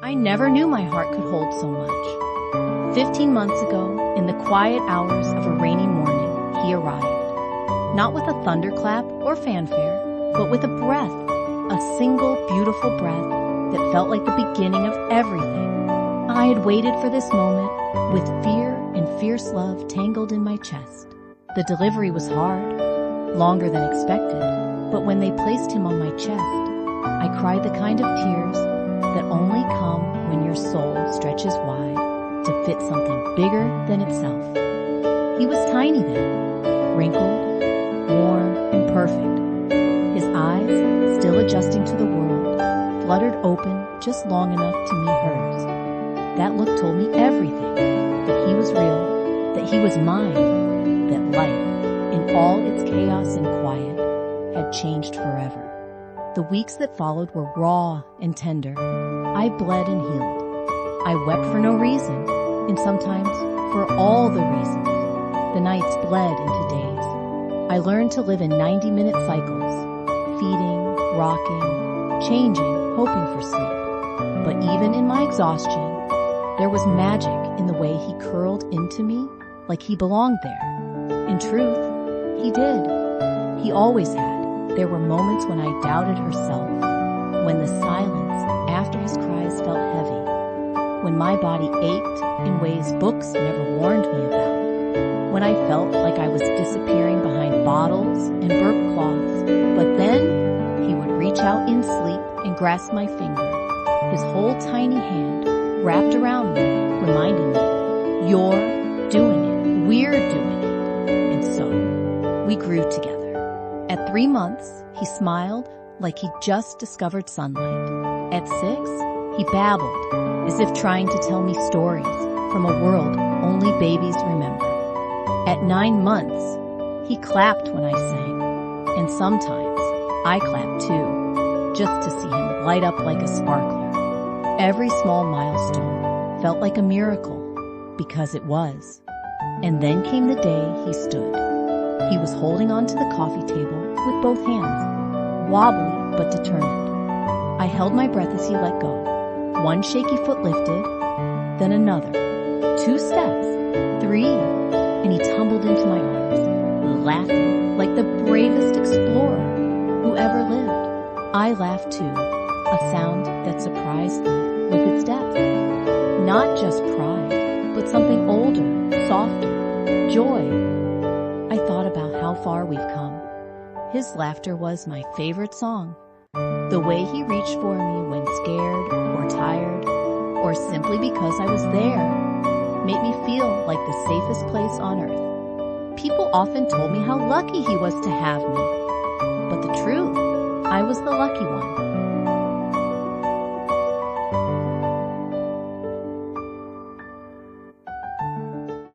I never knew my heart could hold so much. 15 months ago, in the quiet hours of a rainy morning, he arrived. Not with a thunderclap or fanfare, but with a breath, a single beautiful breath that felt like the beginning of everything. I had waited for this moment with fear and fierce love tangled in my chest. The delivery was hard, longer than expected, but when they placed him on my chest, I cried the kind of tears that only come when your soul stretches wide to fit something bigger than itself. He was tiny then, wrinkled, warm, and perfect. His eyes, still adjusting to the world, fluttered open just long enough to meet hers. That look told me everything, that he was real, that he was mine, that life, in all its chaos and quiet, had changed forever. The weeks that followed were raw and tender. I bled and healed. I wept for no reason, and sometimes for all the reasons. The nights bled into days. I learned to live in 90-minute cycles, feeding, rocking, changing, hoping for sleep. But even in my exhaustion, there was magic in the way he curled into me like he belonged there. In truth, he did. He always had. There were moments when I doubted herself, when the silence after his cries felt heavy, when my body ached in ways books never warned me about, when I felt like I was disappearing behind bottles and burp cloths. But then he would reach out in sleep and grasp my finger, his whole tiny hand wrapped around me, reminding me, you're doing it, we're doing it. And so we grew together. At 3 months, he smiled like he'd just discovered sunlight. At 6, he babbled, as if trying to tell me stories from a world only babies remember. At 9 months, he clapped when I sang, and sometimes I clapped too, just to see him light up like a sparkler. Every small milestone felt like a miracle, because it was. And then came the day he stood. He was holding onto the coffee table with both hands, wobbly but determined. I held my breath as he let go. One shaky foot lifted, then another. 2 steps, 3, and he tumbled into my arms, laughing like the bravest explorer who ever lived. I laughed too, a sound that surprised me with its depth. Not just pride, but something older, softer, joy. I thought about how far we've come. His laughter was my favorite song. The way he reached for me when scared or tired, or simply because I was there, made me feel like the safest place on earth. People often told me how lucky he was to have me. But the truth, I was the lucky one.